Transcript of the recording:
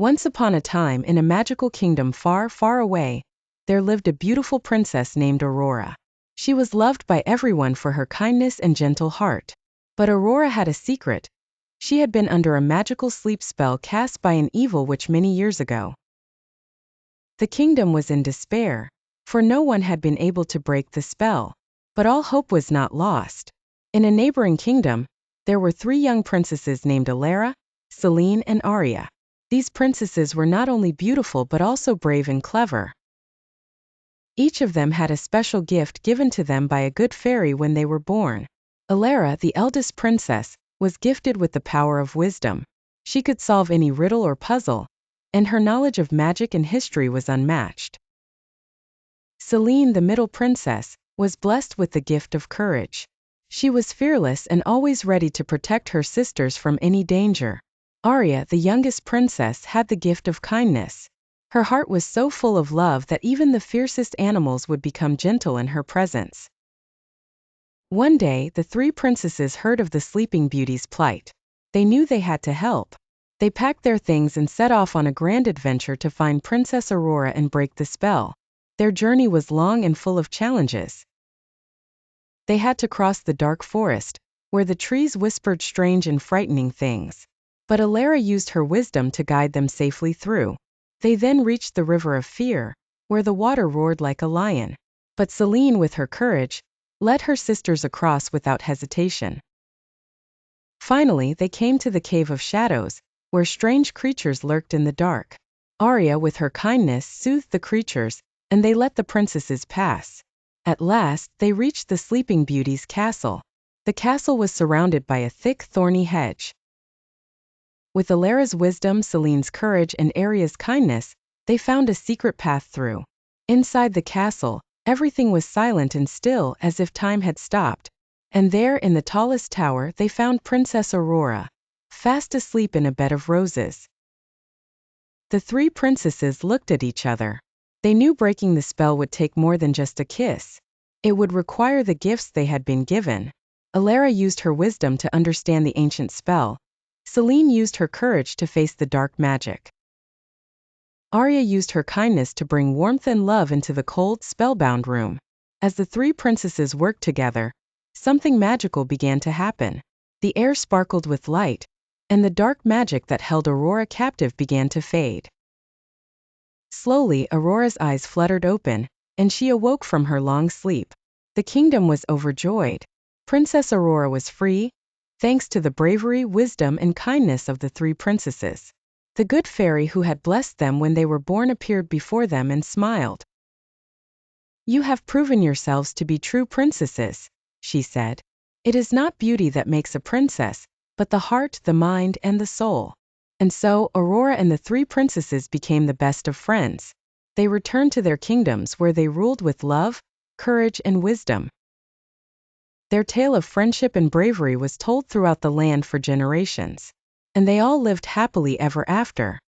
Once upon a time, in a magical kingdom far, far away, there lived a beautiful princess named Aurora. She was loved by everyone for her kindness and gentle heart. But Aurora had a secret. She had been under a magical sleep spell cast by an evil witch many years ago. The kingdom was in despair, for no one had been able to break the spell. But all hope was not lost. In a neighboring kingdom, there were 3 young princesses named Alara, Celine, and Aria. These princesses were not only beautiful but also brave and clever. Each of them had a special gift given to them by a good fairy when they were born. Alara, the eldest princess, was gifted with the power of wisdom. She could solve any riddle or puzzle, and her knowledge of magic and history was unmatched. Celine, the middle princess, was blessed with the gift of courage. She was fearless and always ready to protect her sisters from any danger. Aria, the youngest princess, had the gift of kindness. Her heart was so full of love that even the fiercest animals would become gentle in her presence. One day, the 3 princesses heard of the Sleeping Beauty's plight. They knew they had to help. They packed their things and set off on a grand adventure to find Princess Aurora and break the spell. Their journey was long and full of challenges. They had to cross the dark forest, where the trees whispered strange and frightening things. But Alara used her wisdom to guide them safely through. They then reached the River of Fear, where the water roared like a lion. But Celine, with her courage, led her sisters across without hesitation. Finally, they came to the Cave of Shadows, where strange creatures lurked in the dark. Aria, with her kindness, soothed the creatures, and they let the princesses pass. At last, they reached the Sleeping Beauty's castle. The castle was surrounded by a thick, thorny hedge. With Alara's wisdom, Celine's courage, and Aria's kindness, they found a secret path through. Inside the castle, everything was silent and still, as if time had stopped. And there, in the tallest tower, they found Princess Aurora, fast asleep in a bed of roses. The 3 princesses looked at each other. They knew breaking the spell would take more than just a kiss. It would require the gifts they had been given. Alara used her wisdom to understand the ancient spell. Celine used her courage to face the dark magic. Aria used her kindness to bring warmth and love into the cold, spellbound room. As the 3 princesses worked together, something magical began to happen. The air sparkled with light, and the dark magic that held Aurora captive began to fade. Slowly, Aurora's eyes fluttered open, and she awoke from her long sleep. The kingdom was overjoyed. Princess Aurora was free, thanks to the bravery, wisdom, and kindness of the 3 princesses. The good fairy who had blessed them when they were born appeared before them and smiled. "You have proven yourselves to be true princesses," she said. "It is not beauty that makes a princess, but the heart, the mind, and the soul." And so, Aurora and the 3 princesses became the best of friends. They returned to their kingdoms where they ruled with love, courage, and wisdom. Their tale of friendship and bravery was told throughout the land for generations. And they all lived happily ever after.